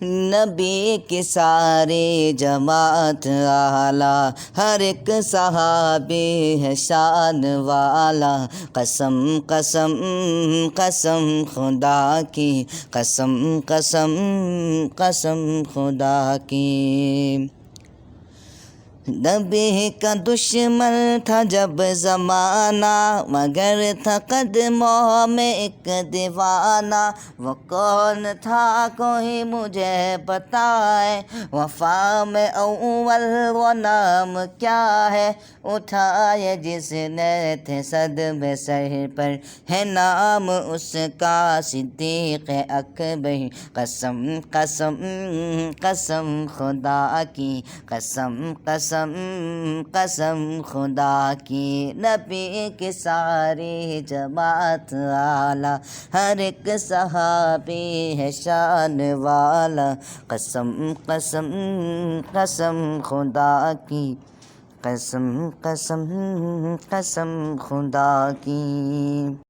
نبی کی ساری جماعت اعلیٰ، ہر ایک صحابی ہے شان والا، قسم قسم قسم خدا کی، قسم قسم قسم خدا کی۔ نبی کا دشمن تھا جب زمانہ، مگر تھا قدموں میں ایک دیوانہ، وہ کون تھا کوئی مجھے بتائے، وفا میں اول وہ نام کیا ہے، اٹھائے جس نے تھے صدمے سر پر، ہے نام اس کا صدیق اکبر، قسم قسم قسم خدا کی، قسم قسم قسم خدا کی۔ نبی کی ساری جماعت اعلیٰ، ہر ایک صحابی ہے شان والا، قسم قسم قسم خدا کی، قسم قسم قسم خدا کی۔